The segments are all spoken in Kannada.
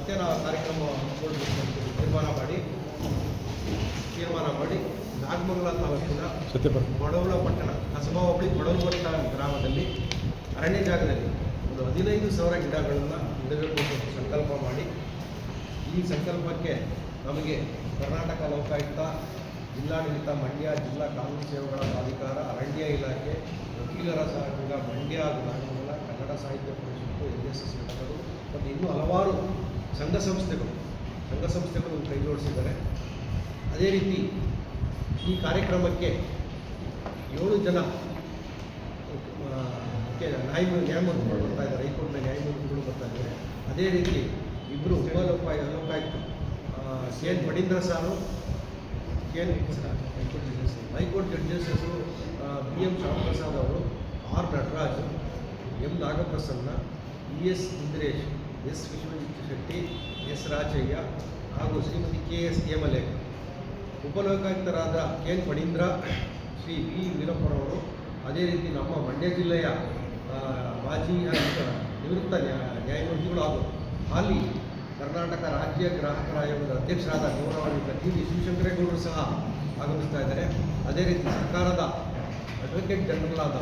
ಮತ್ತೆ ನಾವು ಕಾರ್ಯಕ್ರಮ ಹಮ್ಮಿಕೊಳ್ಬೇಕು ಅಂತ ತೀರ್ಮಾನ ಮಾಡಿ ನಾಗಮಂಗಲ ತಾಲೂಕಿನ ಬಡವಳ ಪಟ್ಟಣ ಕಸಬಾ ಹೋಬಳಿ ಬಡವಳ ಪಟ್ಟಣ ಗ್ರಾಮದಲ್ಲಿ ಅರಣ್ಯ ಜಾಗದಲ್ಲಿ ಒಂದು 15,000 ಗಿಡಗಳನ್ನು ನೆಡಬೇಕು ಅಂತ ಸಂಕಲ್ಪ ಮಾಡಿ, ಈ ಸಂಕಲ್ಪಕ್ಕೆ ನಮಗೆ ಕರ್ನಾಟಕ ಲೋಕಾಯುಕ್ತ, ಜಿಲ್ಲಾಡಳಿತ, ಮಂಡ್ಯ ಜಿಲ್ಲಾ ಕಾನೂನು ಸೇವೆಗಳ ಪ್ರಾಧಿಕಾರ, ಅರಣ್ಯ ಇಲಾಖೆ, ವಕೀಲರ ಸಂಘ ಮಂಡ್ಯ ಹಾಗೂ ನಾಗಮಂಗಲ, ಕನ್ನಡ ಸಾಹಿತ್ಯ ಪರಿಷತ್ತು, NSS ಘಟಕಗಳು ಮತ್ತು ಇನ್ನೂ ಹಲವಾರು ಸಂಘ ಸಂಸ್ಥೆಗಳು ಕೈ ಜೋಡಿಸಿದ್ದಾರೆ. ಅದೇ ರೀತಿ ಈ ಕಾರ್ಯಕ್ರಮಕ್ಕೆ 7 ಜನ ನ್ಯಾಯಮೂರ್ತಿಗಳು ಬರ್ತಾ ಇದ್ದಾರೆ, ಹೈಕೋರ್ಟ್ನ ನ್ಯಾಯಮೂರ್ತಿಗಳು ಬರ್ತಾ ಇದ್ದಾರೆ. ಅದೇ ರೀತಿ 2 ಲೋಕಾಯುಕ್ತರು CN ಪಡೀಂದ್ರ ಸಾರು, ಹೈಕೋರ್ಟ್ ಜಡ್ಜಸ್ ಹೆಸರು BM ಶ್ಯಾಮಪ್ರಸಾದ್ ಅವರು, R Nataraj, M Nagaprasanna, ES Indresh, S Vishwajit Shetty, S Rajaiah ಹಾಗೂ Shrimati KS Hemalekha. ಉಪಲೋಕಾಯುಕ್ತರಾದ KN ಪಡೀಂದ್ರ, Shri V ವೀರಪ್ಪನವರು, ಅದೇ ರೀತಿ ನಮ್ಮ ಮಂಡ್ಯ ಜಿಲ್ಲೆಯ ಮಾಜಿ ನಿವೃತ್ತ ನ್ಯಾಯಮೂರ್ತಿಗಳು ಹಾಗೂ ಹಾಲಿ ಕರ್ನಾಟಕ ರಾಜ್ಯ ಗ್ರಾಹಕರ ಆಯೋಗದ ಅಧ್ಯಕ್ಷರಾದ ಗೌರವಾನ್ವಿತ T. ಶಿವಶಂಕರೇಗೌಡರು ಸಹ ಆಗಮಿಸ್ತಾ ಇದ್ದಾರೆ. ಅದೇ ರೀತಿ ಸರ್ಕಾರದ ಅಡ್ವೊಕೇಟ್ ಜನರಲ್ ಆದ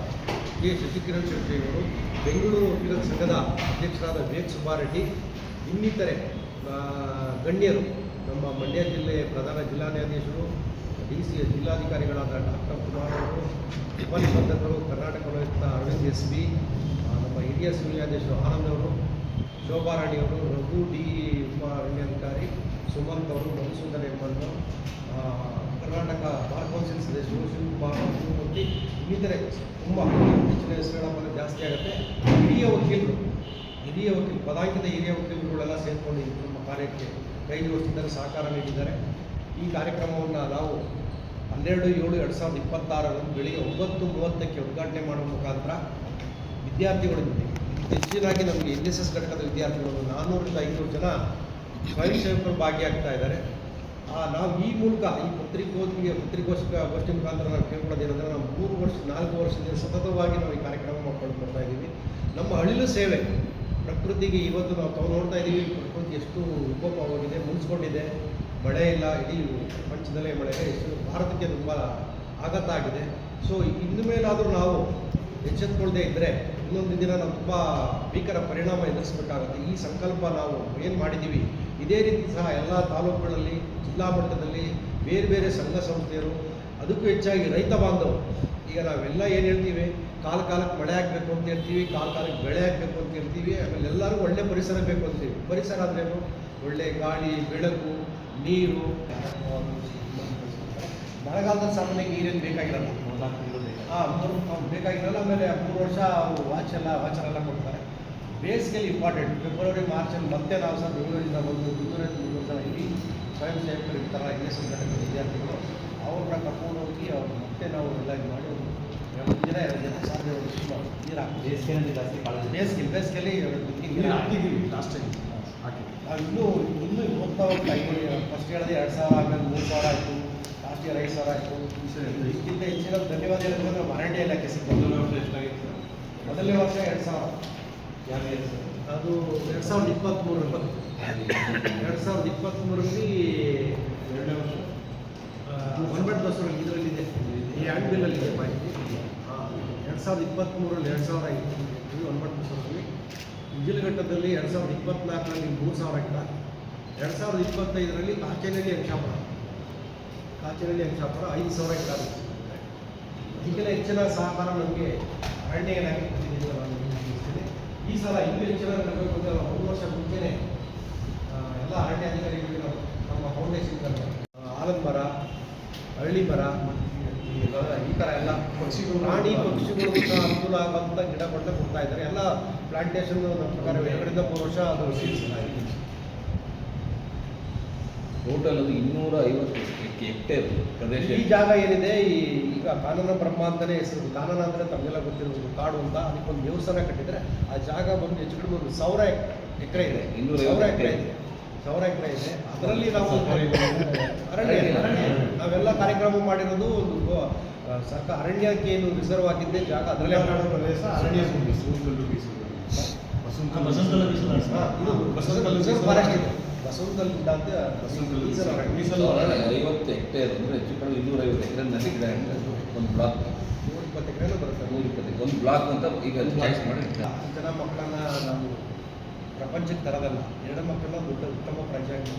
K. ಶಶಿಕಿರಣ್ ಶೆಟ್ಟಿ ಅವರು, ಬೆಂಗಳೂರು ವಕೀಲರ ಸಂಘದ ಅಧ್ಯಕ್ಷರಾದ ವಿವೇಕ್ ಸುಬ್ಬಾರೆಡ್ಡಿ, ಇನ್ನಿತರೆ ಗಣ್ಯರು, ನಮ್ಮ ಮಂಡ್ಯ ಜಿಲ್ಲೆಯ ಪ್ರಧಾನ ಜಿಲ್ಲಾ ನ್ಯಾಯಾಧೀಶರು, DC ಜಿಲ್ಲಾಧಿಕಾರಿಗಳಾದ ಡಾಕ್ಟರ್ ಕುಮಾರ್ ಅವರು, ಉಪನಿಬಂಧಕರು, ಕರ್ನಾಟಕ ಲೋಕಾಯುಕ್ತ ಅರವಿಂದ್ SP, ನಮ್ಮ ಹಿರಿಯ ಸಿವಿಲ್ ನ್ಯಾಯಾಧೀಶರು ಆನಂದ್ ಅವರು, ಶೋಭಾರಾಣಿಯವರು, ರಘು D ಉಪ ಅರಣ್ಯಾಧಿಕಾರಿ, ಸುಮಂತ್ ಅವರು, ಮಧುಸೂದನ್ ಎಂಬನ್ನು, ಕರ್ನಾಟಕ ಬಾರ್ ಕೌನ್ಸಿಲ್ ಸದಸ್ಯರು ಶಿವಕುಮಾರ್, ಶಿವಮೂರ್ತಿ, ಇನ್ನಿತರೆ ತುಂಬ ಹೆಚ್ಚಿನ ಹೆಸರುಗಳ ಮೇಲೆ ಜಾಸ್ತಿ ಆಗುತ್ತೆ. ಹಿರಿಯ ವಕೀಲರು ಪದಾಂಕಿತ ಹಿರಿಯ ವಕೀಲರುಗಳೆಲ್ಲ ಸೇರಿಕೊಂಡು ನಮ್ಮ ಕಾರ್ಯಕ್ಕೆ ಕೈ ಜೋಡಿಸಿದ್ದಾರೆ, ಸಹಕಾರ ನೀಡಿದ್ದಾರೆ. ಈ ಕಾರ್ಯಕ್ರಮವನ್ನು ನಾವು 12/7/2026 ಬೆಳಿಗ್ಗೆ 9:30ಕ್ಕೆ ಉದ್ಘಾಟನೆ ಮಾಡುವ ಮುಖಾಂತರ ವಿದ್ಯಾರ್ಥಿಗಳಿದ್ದೀವಿ. ಹೆಚ್ಚಿನಾಗಿ ನಮಗೆ NSS ಘಟಕದ ವಿದ್ಯಾರ್ಥಿಗಳು 400ರಿಂದ 500 ಜನ ಸ್ವಯಂ ಸೇವಕರು ಭಾಗಿಯಾಗ್ತಾ ಇದ್ದಾರೆ. ನಾವು ಈ ಮೂಲಕ ಈ ಪತ್ರಿಕೋಗೋಷ್ಠಿ ಮುಖಾಂತರ ನಾವು ಕೇಳ್ಕೊಳ್ಳೋದೇನೆಂದರೆ, ನಾವು 4 ವರ್ಷದಿಂದ ಸತತವಾಗಿ ನಾವು ಈ ಕಾರ್ಯಕ್ರಮ ಮಾಡ್ಕೊಂಡು ಬರ್ತಾ ಇದ್ದೀವಿ. ನಮ್ಮ ಅಳಿಲು ಸೇವೆ ಪ್ರಕೃತಿಗೆ ಇವತ್ತು ನಾವು ನೋಡ್ತಾ ಇದ್ದೀವಿ, ಪ್ರಕೃತಿ ಎಷ್ಟು ವಿಕೋಪವಾಗಿದೆ, ಮುನ್ಸ್ಕೊಂಡಿದೆ, ಮಳೆ ಇಲ್ಲ, ಇಡೀ ಪ್ರಪಂಚದಲ್ಲೇ ಮಳೆ ಇಲ್ಲ, ಎಷ್ಟು ಭಾರತಕ್ಕೆ ತುಂಬ ಆಘಾತ ಆಗಿದೆ. ಸೊ ಇನ್ನು ಮೇಲಾದರೂ ನಾವು ಎಚ್ಚೆತ್ತುಕೊಳ್ಳದೆ ಇದ್ದರೆ ಇನ್ನೊಂದು ದಿನ ನಾವು ತುಂಬ ಭೀಕರ ಪರಿಣಾಮ ಎದುರಿಸಬೇಕಾಗುತ್ತೆ. ಈ ಸಂಕಲ್ಪ ನಾವು ಏನು ಮಾಡಿದ್ದೀವಿ, ಇದೇ ರೀತಿ ಸಹ ಎಲ್ಲ ತಾಲೂಕುಗಳಲ್ಲಿ, ಜಿಲ್ಲಾ ಮಟ್ಟದಲ್ಲಿ ಬೇರೆ ಬೇರೆ ಸಂಘ ಸಂಸ್ಥೆಯರು, ಅದಕ್ಕೂ ಹೆಚ್ಚಾಗಿ ರೈತ ಬಾಂಧವರು, ಈಗ ನಾವೆಲ್ಲ ಏನು ಹೇಳ್ತೀವಿ, ಕಾಲಕ್ಕೆ ಮಳೆ ಆಗಬೇಕು ಅಂತ ಹೇಳ್ತೀವಿ, ಕಾಲಕ್ಕೆ ಬೆಳೆ ಆಗಬೇಕು ಅಂತ ಹೇಳ್ತೀವಿ, ಆಮೇಲೆ ಎಲ್ಲರಿಗೂ ಒಳ್ಳೆ ಪರಿಸರ ಬೇಕು ಅಂತೀವಿ. ಪರಿಸರ ಅಂದ್ರೇನು? ಒಳ್ಳೆ ಗಾಳಿ, ಬೆಳಕು, ನೀರು. ಮಳೆಗಾಲದಲ್ಲಿ ಸಾಮಾನ್ಯವಾಗಿ ನೀರೇನು ಬೇಕಾಗಿರಲ್ಲ, 3 ಬೇಕಾಗಿರಲ್ಲ. ಆಮೇಲೆ 3 ವರ್ಷ ಅವರು ವಾಚರೆಲ್ಲ ಕೊಡ್ತಾರೆ. ಬೇಸಿಗೆಯಲ್ಲಿ ಇಂಪಾರ್ಟೆಂಟ್. ಫೆಬ್ರವರಿ ಮಾರ್ಚಲ್ಲಿ ಮತ್ತೆ ನಾವು ಸಹ ಬೆಂಗಳೂರಿಂದ ಬಂದು 200 ಜನ ಇಲ್ಲಿ ಸ್ವಯಂ ಸೇವಕರು ಇರ್ತಾರೆ, NSS ಘಟಕದ ವಿದ್ಯಾರ್ಥಿಗಳು, ಅವ್ರನ್ನ ಕರ್ಕೊಂಡು ಹೋಗಿ ಅವ್ರು ಮತ್ತೆ ನಾವು ಎಲ್ಲ ಇದು ಮಾಡಿ 1 ದಿನ 2 ದಿನ ಸಾಧ್ಯ ನೀರು ಹಾಕಿ ಬೇಸಿಗೆಯಲ್ಲಿ ಜಾಸ್ತಿ ಬೇಸಿಗೆಯಲ್ಲಿ ನೀರು ಹಾಕಿದ್ದೀವಿ. ಲಾಸ್ಟ್ ಟೈಮ್ ಹಾಕಿ ನಾವು ಇನ್ನೂ ಹೋಗ್ತಾ ಫಸ್ಟ್ ಹೇಳಿದೆ 2,000, ಆಮೇಲೆ 3,000 ಆಯಿತು, ಲಾಸ್ಟ್ ಇಯರ್ 5,000 ಆಯಿತು. ಇದಕ್ಕಿಂತ ಹೆಚ್ಚಿನ ಧನ್ಯವಾದ ಹೇಳಿದ್ರೆ ನಮ್ಮ ಅರಣ್ಯ ಇಲಾಖೆ ಸಿಗ್ತದೆ. ಮೊದಲನೇ ವರ್ಷ 2,000, ಅದು 2023. 2023ರಲ್ಲಿ ಎರಡನೇ ವರ್ಷ ಇದರಲ್ಲಿದೆ, ಈ ಹ್ಯಾಂಡ್ ಬಿಲ್ಲಲ್ಲಿದೆ ಮಾಹಿತಿ. 2023ರಲ್ಲಿ 2,000 ಇತ್ತು, ಇದು 9 ವಿಜಿಲಘಟ್ಟದಲ್ಲಿ 2024ರಲ್ಲಿ 3,000 ಗಿಡ, 2025ರಲ್ಲಿ ಕಾಚೇನಹಳ್ಳಿ ಅಂಶಾಪುರ 5,000 ಗಿಡ. ಇದಕ್ಕೆಲ್ಲ ಹೆಚ್ಚಿನ ಸಹಕಾರ ನಮಗೆ ಅರಣ್ಯ ಇಲಾಖೆ ಕೊಟ್ಟಿದ್ದೀನಿ ನಾನು ತಿಳಿಸ್ತೀನಿ. ಈ ಸಲ ಇನ್ನೂ ಹೆಚ್ಚಿನ ತರಬೇಕು ಅಂತ 3 ವರ್ಷ ಮುಂಚೆನೇ ಎಲ್ಲ ಅರಣ್ಯ ಅಧಿಕಾರಿಗಳಿಗೆ ನಾವು ನಮ್ಮ ಫೌಂಡೇಶನ್ ಆಲದ ಮರ, ಹಳ್ಳಿ ಮರ, ಈ ಥರ ಎಲ್ಲ ಪ್ರಾಣಿ ಪಕ್ಷಿಗಳಿಗೂ ಸಹ ಅನುಕೂಲ ಆಗುವಂಥ ಗಿಡಗಳನ್ನ ಕೊಡ್ತಾ ಇದ್ದಾರೆ. ಎಲ್ಲ ಪ್ಲಾಂಟೇಶನ್ ನಮ್ಮ ಪ್ರಕಾರ 2-3 ವರ್ಷ ಅದು ಸೀರಿಸಲಾಗಿದೆ. ಟೋಟಲ್ ಅದು 250 ಹೆಕ್ಟೇರ್ ಪ್ರದೇಶ. ಈ ಜಾಗ ಏನಿದೆ, ಈಗ ಕಾನನ ಬ್ರಹ್ಮ ಅಂತಲೇ ಹೆಸರು. ಕಾನನ ಅಂದರೆ ತಮಗೆಲ್ಲ ಗೊತ್ತಿರೋದು ಕಾಡು ಅಂತ. ಅದಕ್ಕೊಂದು ದೇವಸ್ಥಾನ ಕಟ್ಟಿದರೆ ಆ ಜಾಗ ಬಂದು ಹೆಚ್ಚು ಕಡಿಮೆ 1,000 ಎಕರೆ ಇದೆ. 200 ಎಕರೆ ಇದೆ. 1,000 ಎಕರೆ ಇದೆ. ಅದರಲ್ಲಿ ನಾವು ನಾವೆಲ್ಲ ಕಾರ್ಯಕ್ರಮ ಮಾಡಿರೋದು ಒಂದು ಸರ್ಕಾರ ಅರಣ್ಯಕ್ಕೆ ಏನು ರಿಸರ್ವ್ ಆಗಿದ್ದೆ ಜಾಗ ಅದರಲ್ಲೇ ಪ್ರದೇಶ ಅರಣ್ಯ ಬಸವಕಲ್ಲು ಮೀಸಲಾತಿ. ಇದು ಬಸವಕಲ್ಲು ಫಾರೆಸ್ಟ್ ಇದೆ. ಬಸವಕಲ್ಲು ಗುಡ್ಡ ಅಂತ ಮೀಸಲು 50 ಹೆಕ್ಟೇರ್ ಅಂದರೆ ಹೆಚ್ಚು ಕಡಿಮೆ 250 ಎಕರೆನಲ್ಲಿ ಗಿಡ ಇರ್ತದೆ ಒಂದು ಬ್ಲಾಕ್. 120 ಎಕರೆನೂ ಬರುತ್ತೆ. 120 ಒಂದು ಬ್ಲಾಕ್ ಅಂತ ಈಗ ಚಾಯ್ಸ್ ಮಾಡಿ ಜನ ಮಕ್ಕಳನ್ನ ನಾವು ಪ್ರಪಂಚಕ್ಕೆ ತರೋದಲ್ಲ, ಎರಡು ಮಕ್ಕಳನ್ನ ದೊಡ್ಡ ಉತ್ತಮ ಪ್ರಾಜೆಕ್ಟ್.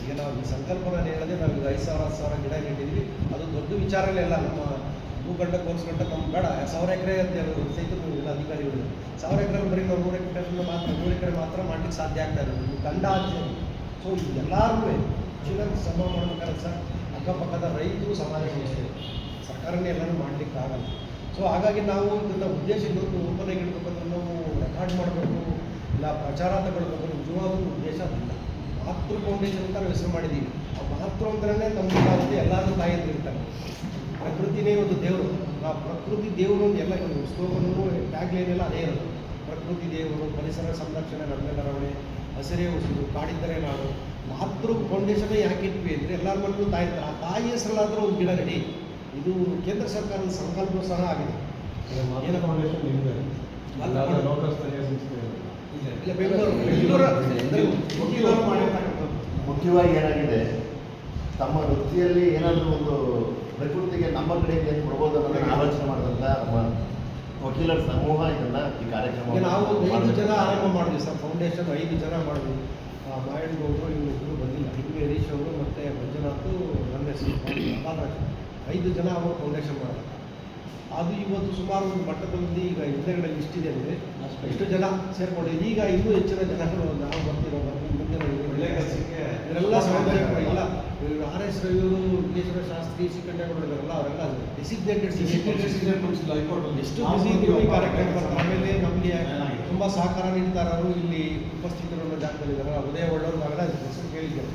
ಈಗ ನಾವು ಈ ಸಂಕಲ್ಪನ ಹೇಳಿದ್ರೆ ನಾವು ಈಗ 5,000 10,000 ಗಿಡ ನೆಟ್ಟಿದ್ವಿ. ಅದು ದೊಡ್ಡ ವಿಚಾರನೇ ಇಲ್ಲ. ನಮ್ಮ ಭೂಖಂಡ ಕೋರ್ಸ್ಗಂಟ ನಮ್ಗೆ ಬೇಡ 1000 ಎಕರೆ ಅಂತ ಹೇಳೋದು ಸಹಿತ ಇಲ್ಲ ಅಧಿಕಾರಿಗಳು. 1000 ಎಕರೆ ಬರೀ ನಾವು 100 ಎಕರೆ ಮಾತ್ರ 100 ಎಕರೆ ಮಾತ್ರ ಮಾಡ್ಲಿಕ್ಕೆ ಸಾಧ್ಯ ಆಗ್ತಾ ಇದೆ. ದಂಡ ಆಗ್ತದೆ. ಸೊ ಎಲ್ಲರೂ ಜೀವನ ಸಮ ಮಾಡ್ಬೇಕಾದ್ರೆ ಸರ್ ಅಕ್ಕಪಕ್ಕದ ರೈತರು ಸಮಾಜ ಸಂಸ್ಥೆ ಸರ್ಕಾರನೇ ಎಲ್ಲರೂ ಮಾಡಲಿಕ್ಕಾಗಲ್ಲ. ಸೊ ಹಾಗಾಗಿ ನಾವು ಇದನ್ನ ಉದ್ದೇಶ ಇವತ್ತು ಓಪನ್ ಆಗಿ ಇಡಬೇಕಂದ್ರೆ ನಾವು ರೆಕಾರ್ಡ್ ಮಾಡಬೇಕು ಇಲ್ಲ ಪ್ರಚಾರ ತಗೊಳ್ಬೇಕು ನಿಜವಾದ ಉದ್ದೇಶ ಅದಿಲ್ಲ. ಮಾತೃ ಫೌಂಡೇಶನ್ ಅಂತ ನಾವು ಹೆಸರು ಮಾಡಿದ್ದೀವಿ. ಆ ಮಾತೃ ಅಂದ್ರೆ ನಮ್ಮ ಎಲ್ಲರೂ ತಾಯಿಯಂತ ಇರ್ತಾರೆ. ಪ್ರಕೃತಿನೇ ಒಂದು ದೇವರು. ಆ ಪ್ರಕೃತಿ ದೇವರು ಎಲ್ಲ ಸ್ಲೋಗನ್ನು ಟ್ಯಾಗ್ಲೈನೆಲ್ಲ ಅದೇ ಇರೋದು. ಪ್ರಕೃತಿ ದೇವರು, ಪರಿಸರ ಸಂರಕ್ಷಣೆ, ನಮ್ಮೆಲ್ಲರ ಹೊಣೆ, ಹಸಿರೇ ಉಸಿರು, ಕಾಡಿದ್ದರೆ ನಾಡು. ಮಾತೃ ಫೌಂಡೇಶನ್ ಯಾಕೆ ಇಟ್ವಿ ಅಂದರೆ ಎಲ್ಲರ ಮಕ್ಕಳು ತಾಯಿ ಇರ್ತಾರೆ. ಆ ತಾಯಿ ಹೆಸರಲ್ಲಾದರೂ ಒಂದು ಗಿಡ ನೆಡಿ. ಇದು ಕೇಂದ್ರ ಸರ್ಕಾರದ ಸಂಕಲ್ಪ ಸಹ ಆಗಿದೆ. ಏನ ಫೌಂಡೇಶನ್ ಇದೆ ಲೋಕಲ್ ಸ್ಥಳೀಯ ಸಂಸ್ಥೆ ಇಲ್ಲ ಬೆಂಗಳೂರು ಮುಖ್ಯವಾಗಿ ಏನಾಗಿದೆ, ತಮ್ಮ ವೃತ್ತಿಯಲ್ಲಿ ಏನಾದರೂ ಒಂದು ಪ್ರಕೃತಿಗೆ ನಮ್ಮ ಕಡೆಯಿಂದ ಏನು ಕೊಡ್ಬೋದು ಅನ್ನೋದನ್ನು ಆಲೋಚನೆ ಮಾಡಿದಂಥ ನಮ್ಮ ವಕೀಲರ ಸಮೂಹ ಇದನ್ನು ಈ ಕಾರ್ಯಕ್ರಮ ಈಗ ನಾವು 5 ಜನ ಆರಂಭ ಮಾಡಿದ್ವಿ ಸರ್. ಫೌಂಡೇಶನ್ 5 ಜನ ಮಾಡಿದ್ವಿ. ಮಾಯಣ್ಣಗೌಡರು ಇವರು ಬಂದಿಲ್ಲ, ಹಿಂಗೆ ಹರೀಶ್ ಅವರು ಮತ್ತು ಮಂಜುನಾಥ್, ನನ್ನ ಹೆಸರು ಬಾಲರಾಜ್, 5 ಜನ ಅವರು ಫೌಂಡೇಶನ್ ಮಾಡಿದ್ರು. ಅದು ಇವತ್ತು ಸುಮಾರು ಒಂದು ಮಟ್ಟದಲ್ಲಿ ಈಗ ಹಿಂದೆಗಡೆ ಲಿಸ್ಟ್ ಇದೆ ಅಂದರೆ ಎಷ್ಟು ಜನ ಸೇರ್ಕೊಂಡಿದ್ದೀವಿ. ಈಗ ಇನ್ನೂ ಹೆಚ್ಚಿನ ಜನಗಳು ನಾವು ಬರ್ತಿರೋ ಮುಂದೆ ಒಳ್ಳೆ ಕೆಲಸಕ್ಕೆ ಇವರೆಲ್ಲ ಸಹೋದರರು ಇಲ್ಲ. RS ರವಿಯವರು, ವಿಶ್ವೇಶ್ವರ ಶಾಸ್ತ್ರಿ, ಸಿಕ್ಕಂಡೇಗೌಡರಿದ್ದಾರಲ್ಲ ಅವರೆಲ್ಲ ಡೆಸಿಗ್ನೇಟೆಡ್ ಎಷ್ಟು ಬಿಸಿ ಇದ್ದೀವಿ ಈ ಕಾರ್ಯಕ್ರಮ. ಆಮೇಲೆ ನಮಗೆ ತುಂಬ ಸಹಕಾರ ನೀಡ್ತಾರವರು ಇಲ್ಲಿ ಉಪಸ್ಥಿತರು ಜಾಗದಲ್ಲಿದ್ದಾರೆ. ಉದಯ ಒಳ್ಳವರು ನಾವೆಲ್ಲ ಹೆಸರು ಕೇಳಿದ್ದೇವೆ.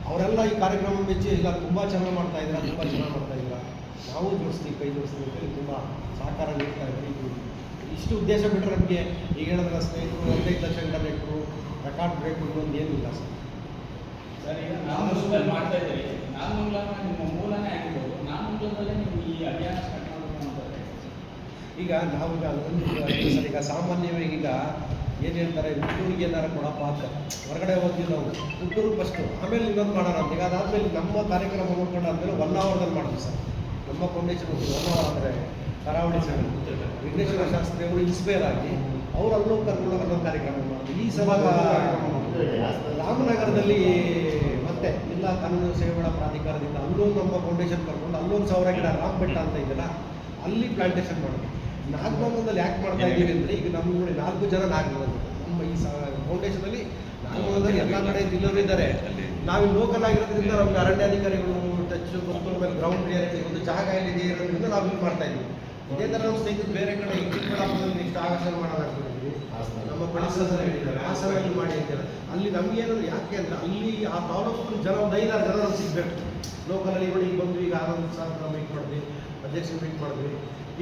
ಅವರೆಲ್ಲ ಈ ಕಾರ್ಯಕ್ರಮ ಮೆಚ್ಚಿ ಈಗ ತುಂಬ ಚೆನ್ನಾಗಿ ಮಾಡ್ತಾ ಇದ್ದಾರೆ, ತುಂಬ ಚೆನ್ನಾಗಿ ಮಾಡ್ತಾ ಇದ್ದಾರೆ. ನಾವು ಜೋಡಿಸ್ತೀವಿ, ಕೈ ಜೋಡಿಸ್ತೀವಿ ಅಂತೇಳಿ ತುಂಬ ಸಹಕಾರ ನೀಡ್ತಾ ಇದ್ದೀವಿ. ಇಷ್ಟು ಉದ್ದೇಶ ಬಿಟ್ಟರೆ ನಮಗೆ ಈಗ ಹೇಳಿದ್ರೆ ಸ್ನೇಹಿತರು 15 ಲಕ್ಷ ಗಿಡ ನೆಟ್ಟರು, ರೆಕಾರ್ಡ್ ಬ್ರೇಕ್ ಒಂದು ಏನಿಲ್ಲ ಸರ್. ಸರ್, ಈಗ ನಾಮಂಗಲದಲ್ಲಿ ಮಾಡ್ತಾ ಇದ್ದೀವಿ. ನಾಮಂಗಲ ನಿಮ್ಮ ಮೂಲನೇ ಆಗಿರ್ಬೋದು. ನಾಮಂಗಲದಲ್ಲೇ ನೀವು ಈ ಅಭಿಯಾನ ಸ್ಟಾರ್ಟ್ ಮಾಡಬೇಕು ಅಂತಾರೆ. ಈಗ ನಾವೀಗ ಒಂದು ಸರ್ ಈಗ ಸಾಮಾನ್ಯವಾಗಿ ಈಗ ಏನು ಹೇಳ್ತಾರೆ, ಹುಟ್ಟೂರಿಗೆ ಏನಾರು ಕೊಡಪ್ಪ ಅಂತ ಹೊರಗಡೆ ಹೋಗ್ತೀವಿ ನಾವು. ಹುಟ್ಟೂರಿಗೆ ಫಸ್ಟು, ಆಮೇಲೆ ಇನ್ನೊಂದು ಮಾಡೋಣ ಅಂತ. ಈಗ ಅದಾದಮೇಲೆ ನಮ್ಮ ಕಾರ್ಯಕ್ರಮ ನೋಡ್ಕೊಂಡು ಆದಮೇಲೆ 1 ಅವರ್ದಲ್ಲಿ ಮಾಡ್ತೀವಿ ಸರ್. ನಮ್ಮ ಫೌಂಡೇಶನ್ 1 ಅವರ್ ಅಂದರೆ ಕರಾವಳಿ ಸರ್ ವಿಘ್ನೇಶ್ವರ ಶಾಸ್ತ್ರಿ ಅವರು ಇನ್ಸ್ಪೈರ್ ಆಗಿ ಅವರು ಅಲ್ಲೂ ಕರ್ಕೊಂಡು ಅಲ್ಲೊಂದು ಕಾರ್ಯಕ್ರಮ ಮಾಡ್ತೀವಿ. ಈ ಸಲ ರಾಮನಗರದಲ್ಲಿ ಮತ್ತೆ ಜಿಲ್ಲಾ ಕಾನೂನು ಸೇವೆಗಳ ಪ್ರಾಧಿಕಾರದಿಂದ ಅಲ್ಲೊಂದು ನಮ್ಮ ಫೌಂಡೇಶನ್ ಕರ್ಕೊಂಡು ಅಲ್ಲೊಂದು 1000 ಗಿಡ ರಾಮ್ ಬೆಟ್ಟ ಅಂತ ಇದೆಯಲ್ಲ ಅಲ್ಲಿ ಪ್ಲಾಂಟೇಶನ್ ಮಾಡೋದು. ನಾಗಮಂಗಲದಲ್ಲಿ ಯಾಕೆ ಮಾಡ್ತಾ ಇದ್ದೀವಿ ಅಂದರೆ ಈಗ ನಮ್ಗೆ ನೋಡಿ 4 ಜನ ನಾಗಮಂಗಲ ನಮ್ಮ ಈ ಫೌಂಡೇಶನಲ್ಲಿ ನಾಗಮಂಗಲದಲ್ಲಿ ಎಲ್ಲ ಕಡೆ ಜಿಲ್ಲರು ಇದ್ದಾರೆ. ನಾವು ಲೋಕಲ್ ಆಗಿರೋದ್ರಿಂದ ನಮ್ಗೆ ಅರಣ್ಯಾಧಿಕಾರಿಗಳು ಟಚ್ ಗೊತ್ತು, ಆಮೇಲೆ ಗ್ರೌಂಡ್ ರಿಯಾಲಿಟಿ ಒಂದು ಜಾಗ ಎಲ್ಲಿದೆ ಇರೋದ್ರಿಂದ ನಾವು ಇಲ್ಲಿ ಮಾಡ್ತಾ ಇದ್ದೀವಿ. ಇದೇ ಥರ ನಾವು ಸ್ನೇಹಿತರು ಬೇರೆ ಕಡೆ ಚಿಕ್ಕಬಳ್ಳಾಪುರದಲ್ಲಿ ನೆಕ್ಸ್ಟ್ ಆಗಸ್ಟ್ ಮಾಡೋದಾಗ್ತಿದ್ವಿ. ನಮ್ಮ ಪರಿಸರ ಹೇಳಿದ್ದಾರೆ ಹಾಸನಲ್ಲಿ ಮಾಡಿ ಅಂತಾರೆ. ಅಲ್ಲಿ ನಮಗೇನಾದ್ರು ಯಾಕೆ ಅಂದರೆ ಅಲ್ಲಿ ಆ ತಾಲೂಕು ಜನ ಒಂದು 5-6 ಜನ ನಮ್ಗೆ ಸಿಗಬೇಕು. ಲೋಕಲಲ್ಲಿ ನೋಡಿ ಈಗ ಬಂದ್ವಿ, ಈಗ ಆನಂದ್ ಸರ್ ನಾವು ಮೀಟ್ ಮಾಡಿದ್ವಿ, ಅಧ್ಯಕ್ಷರು ಮೀಟ್ ಮಾಡಿದ್ವಿ.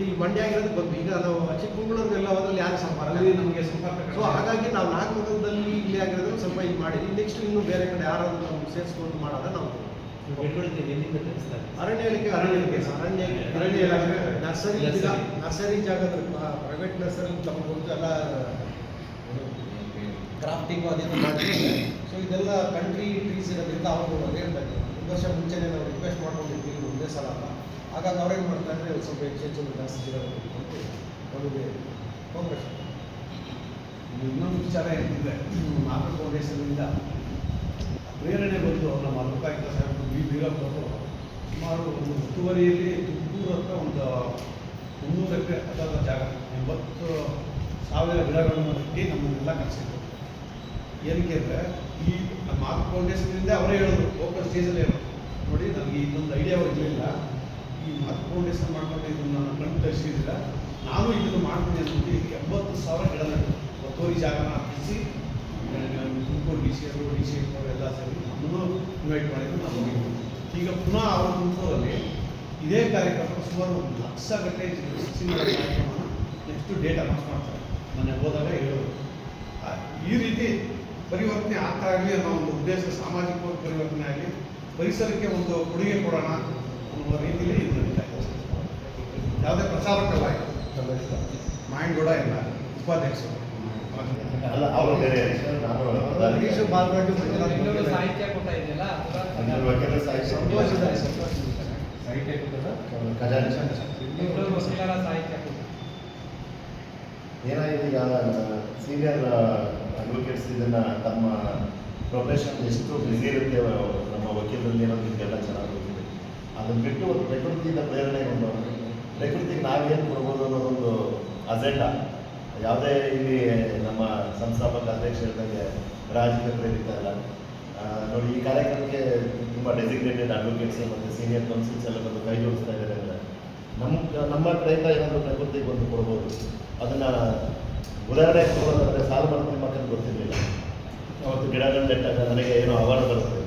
ಇಲ್ಲಿ ಮಂಡ್ಯ ಆಗಿರೋದಕ್ಕೆ ಬಂದ್ವಿ. ಈಗ ನಾವು ಚಿಕ್ಕಮಗಳೂರಿಗೆಲ್ಲ ಹೋದ್ರಲ್ಲಿ ಯಾರು ಸಂಪರ್ಕ ನಮಗೆ ಸಂಪರ್ಕ. ಸೊ ಹಾಗಾಗಿ ನಾವು ನಾಗಮಂಗಲದಲ್ಲಿ ಇಲ್ಲಿ ಆಗಿರೋದ್ರೆ ಸ್ವಲ್ಪ ಇದು ಮಾಡಿದ್ವಿ. ನೆಕ್ಸ್ಟ್ ಇನ್ನೂ ಬೇರೆ ಕಡೆ ಯಾರಾದರೂ ನಮ್ಗೆ ಸೇರಿಸ್ಕೊಂಡು ಮಾಡೋದ ನಾವು ಎಲ್ಲಿಂದ ತಿಳಿಸ್ತಾರೆ ಅರಣ್ಯ ನರ್ಸರಿ ಜಾಗ ಪ್ರೈವೇಟ್ ನರ್ಸರಿ ತಮ್ಮ ಗೊತ್ತು ಎಲ್ಲ ಕ್ರಾಫ್ಟಿಂಗು ಅದೇನು ಮಾಡ್ತಿದ್ದಾರೆ. ಸೊ ಇದೆಲ್ಲ ಕಂಟ್ರಿ ಟ್ರೀಸ್ ಇರೋದ್ರಿಂದ ಅವರು ಹೇಳ್ತಾರೆ 1 ವರ್ಷ ಮುಂಚೆನೇ ನಾವು ರಿಕ್ವೆಸ್ಟ್ ಮಾಡ್ಕೊಂಡಿರ್ತೀವಿ ಒಂದೇ ಸಲ ಅಂತ. ಹಾಗಾಗಿ ಅವ್ರೇನು ಮಾಡ್ತಾ ಇದ್ರೆ ಸ್ವಲ್ಪ ಹೆಚ್ಚು ಜಾಸ್ತಿ ಗಿಡಗಳು ನಮಗೆ ಕಾಂಗ್ರೆಸ್. ಇನ್ನೊಂದು ವಿಚಾರ ಏನಿದೆ, ಮಾತೃ ಫೌಂಡೇಶನ್ನಿಂದ ಪ್ರೇರಣೆ ಬಂದು ನಮ್ಮ ಲೋಕಾಯುಕ್ತ ಸಾಹೇಬರು ಬೀರಪ್ಪವರು ಸುಮಾರು ಒಂದು ಒತ್ತುವರಿಯಲ್ಲಿ ತುಮಕೂರು ಹತ್ರ ಒಂದು 300 ಎಕರೆ ಅದರ ಜಾಗ 80,000 ಗಿಡಗಳನ್ನು ಕಟ್ಟಿ ನಮ್ಮನ್ನೆಲ್ಲ ಕಲಿಸಿದ್ರು. ಏನಕ್ಕೆ ಅಂದರೆ ಈ ನಮ್ಮ ಮಾತೃ ಫೌಂಡೇಶನ್ನಿಂದ ಅವರೇ ಹೇಳೋದು, ಲೋಕಲ್ ಸ್ಟೇಜಲ್ಲಿ ಹೇಳೋದು, ನೋಡಿ ನನಗೆ ಇನ್ನೊಂದು ಐಡಿಯಾ ಇರಲಿಲ್ಲ, ಈ ಮಾತೃ ಫೌಂಡೇಶನ್ ಮಾಡ್ಕೊಂಡು ಇದನ್ನು ನಾನು ಕಣ್ಣು ತರಿಸಿದ್ದಿಲ್ಲ, ನಾನು ಇದನ್ನು ಮಾಡ್ತೀನಿ ಅಂತ 80,000 ಗಿಡ ನೆಟ್ಟು ಒತ್ತುವರಿ ಜಾಗನ ಹಾಕಿಸಿ ತುಮಕೂರು DC ಅವರು ಎಲ್ಲ ಸೇರಿ ನಮ್ಮನ್ನು ಇನ್ವೈಟ್ ಮಾಡಿದ್ರು. ನಾವು ಹೋಗಿದ್ವಿ. ಈಗ ಪುನಃ ಅವರು ತುಮಕೂರಲ್ಲಿ ಇದೇ ಕಾರ್ಯಕ್ರಮ ಸುಮಾರು 1 ಲಕ್ಷ ಗಟ್ಟಲೆ ಕಾರ್ಯಕ್ರಮ ನೆಕ್ಸ್ಟ್ ಡೇಟ್ ಅನೌನ್ಸ್ ಮಾಡ್ತಾರೆ. ಮೊನ್ನೆ ಹೋದಾಗ ಹೇಳೋದು ಈ ರೀತಿ ಪರಿವರ್ತನೆ ಆಗ್ತಾ ಆಗಲಿ ಅನ್ನೋ ಒಂದು ಉದ್ದೇಶ, ಸಾಮಾಜಿಕವಾಗಿ ಪರಿವರ್ತನೆ ಆಗಲಿ, ಪರಿಸರಕ್ಕೆ ಒಂದು ಕೊಡುಗೆ ಕೊಡೋಣ ಅನ್ನುವ ರೀತಿಯಲ್ಲಿ ಇದು ನಡೀತಾ ಇದೆ. ಯಾವುದೇ ಪ್ರಚಾರಕ್ಕಲ್ಲ, ಇದು ಮಾಯಣ್ಣಗೌಡ ಇಲ್ಲ ಉಪಾಧ್ಯಕ್ಷರು ಅಲ್ಲ ಅವರು ಬೇರೆ ನಾನು ಹರೀಶ್ ಬಾಲರಾಜು ಮಂಜುನಾಥ್ ಬೆಂಗಳೂರು ಬಗ್ಗೆ ಸಾಹಿತ್ಯ ಕೂಟ ಇದೆಯಲ್ಲ ವಕೀಲರ ಸಾಹಿತ್ಯ ಸಂತೋಷದ ಖಜಾನೆ ಬೆಂಗಳೂರು ವಕೀಲರ ಸಾಹಿತ್ಯ ಕೂಟ. ಏನಾಗಿದೆ ಈಗ ಸೀನಿಯರ್ ಅಡ್ವೊಕೇಟ್ಸ್ ಇದನ್ನ ತಮ್ಮ ಪ್ರೊಫೆಷನ್ ಎಷ್ಟು ಬಿಸಿ ಇರುತ್ತೆ ನಮ್ಮ ವಕೀಲರಲ್ಲಿ ಏನೋ ನಿಮಗೆಲ್ಲ ಚೆನ್ನಾಗಿ ಗೊತ್ತಿದೆ. ಅದನ್ನ ಬಿಟ್ಟು ಒಂದು ಪ್ರಕೃತಿಯಿಂದ ಪ್ರೇರಣೆಗೊಂಡು ಪ್ರಕೃತಿಗೆ ನಾವೇನು ಕೊಡ್ಬೋದು ಅನ್ನೋದೊಂದು ಅಜೆಂಡಾ ಯಾವುದೇ ಇಲ್ಲಿ ನಮ್ಮ ಸಂಸ್ಥಾಪಕ ಅಧ್ಯಕ್ಷ ಹೇಳ್ದಂಗೆ ರಾಜಕೀಯ ಪ್ರೇರಿತ ಅಲ್ಲ. ನೋಡಿ ಈ ಕಾರ್ಯಕ್ರಮಕ್ಕೆ ತುಂಬ ಡೆಸಿಗ್ನೇಟೆಡ್ ಅಡ್ವೊಕೇಟ್ಸ್ ಮತ್ತು ಸೀನಿಯರ್ ಕೌನ್ಸಿಲ್ಸ್ ಎಲ್ಲ ಬಂದು ಕೈ ಜೋಡಿಸ್ತಾ ಇದ್ದಾರೆ ಅಂದರೆ ನಮ್ಮ ಕಡೆಯಿಂದ ಏನಾದರೂ ಪ್ರಕೃತಿಗೆ ಒಂದು ಕೊಡ್ಬೋದು. ಅದನ್ನು ಉದಾಹರಣೆ ಕೊಡೋದಾದರೆ ಸಾಲು ಬರುತ್ತೆ ಮಕ್ಕಳು ಗೊತ್ತಿರಲಿಲ್ಲ. ಅವತ್ತು ಗಿಡಗಳು ನೆಟ್ಟಾಗ ನನಗೆ ಏನೋ ಅವಾರ್ಡ್ ಬರುತ್ತೆ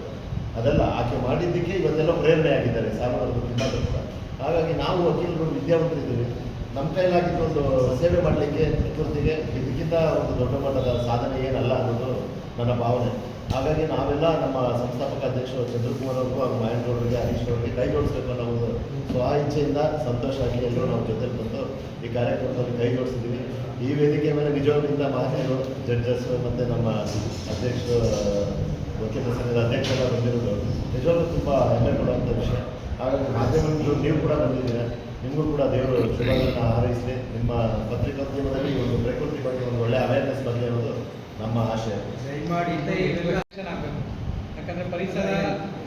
ಅದೆಲ್ಲ ಆಕೆ ಮಾಡಿದ್ದಕ್ಕೆ ಇವತ್ತೆಲ್ಲ ಪ್ರೇರಣೆ ಆಗಿದ್ದಾರೆ ಸಾಲು ಬರೋದು ತುಂಬ ಕಷ್ಟ. ಹಾಗಾಗಿ ನಾವು ವಕೀಲರು ವಿದ್ಯಾವಂತರಿದ್ದೀವಿ. ನಮ್ಮ ಕೈಲಾಗಿದ್ದು ಒಂದು ಸೇವೆ ಮಾಡಲಿಕ್ಕೆ ಪ್ರಕೃತಿಗೆ ಇದಕ್ಕಿಂತ ಒಂದು ದೊಡ್ಡ ಮಟ್ಟದ ಸಾಧನೆ ಏನಲ್ಲ ಅನ್ನೋದು ನನ್ನ ಭಾವನೆ. ಹಾಗಾಗಿ ನಾವೆಲ್ಲ ನಮ್ಮ ಸಂಸ್ಥಾಪಕ ಅಧ್ಯಕ್ಷರು ಚಂದ್ರಕುಮಾರ್ ಅವ್ರಿಗೂ ಹಾಗೂ ಮಹೇಂದ್ರವ್ರಿಗೆ ಹರೀಶ್ ಅವ್ರಿಗೆ ಕೈ ಜೋಡಿಸ್ಬೇಕು ಅನ್ನೋ ಒಂದು ಸ್ವ ಇಚ್ಛೆಯಿಂದ ಸಂತೋಷ ಆಗಿ ಎಲ್ಲರೂ ನಾವು ಜೊತೆಲಿ ಬಂದು ಈ ಕಾರ್ಯಕ್ರಮದಲ್ಲಿ ಕೈ ಜೋಡಿಸಿದ್ದೀವಿ. ಈ ವೇದಿಕೆ ಮೇಲೆ ನಿಜವಾಗಿಂದ ಮಾಹಿತಿಗಳು ಜಡ್ಜಸ್ ಮತ್ತು ನಮ್ಮ ಅಧ್ಯಕ್ಷರು ವಕೀಲರ ಸಂಘದ ಅಧ್ಯಕ್ಷರ ಬಂದಿರೋದು ನಿಜವಾಗ್ಲೂ ತುಂಬ ಹೆಮ್ಮೆ ಕೊಡುವಂಥ ವಿಷಯ. ಹಾಗಾಗಿ ಮಾಧ್ಯಮಗಳು ನೀವು ಕೂಡ ಬಂದಿದ್ದೀರ, ನಿಮಗೂ ಕೂಡ ದೇವರು ಶುಭಗಳನ್ನು ಹಾರೈಸಲಿ. ನಿಮ್ಮ ಪತ್ರಿಕೋದ್ಯಮದಲ್ಲಿ ಈ ಒಂದು ಪ್ರಕೃತಿ ಬಗ್ಗೆ ಒಂದು ಒಳ್ಳೆಯ ಅವೇರ್ನೆಸ್ ಬಗ್ಗೆ ಅನ್ನೋದು ನಮ್ಮ ಆಶಯ. ದಯಮಾಡಿ ಆಗಬೇಕು. ಯಾಕಂದ್ರೆ ಪರಿಸರ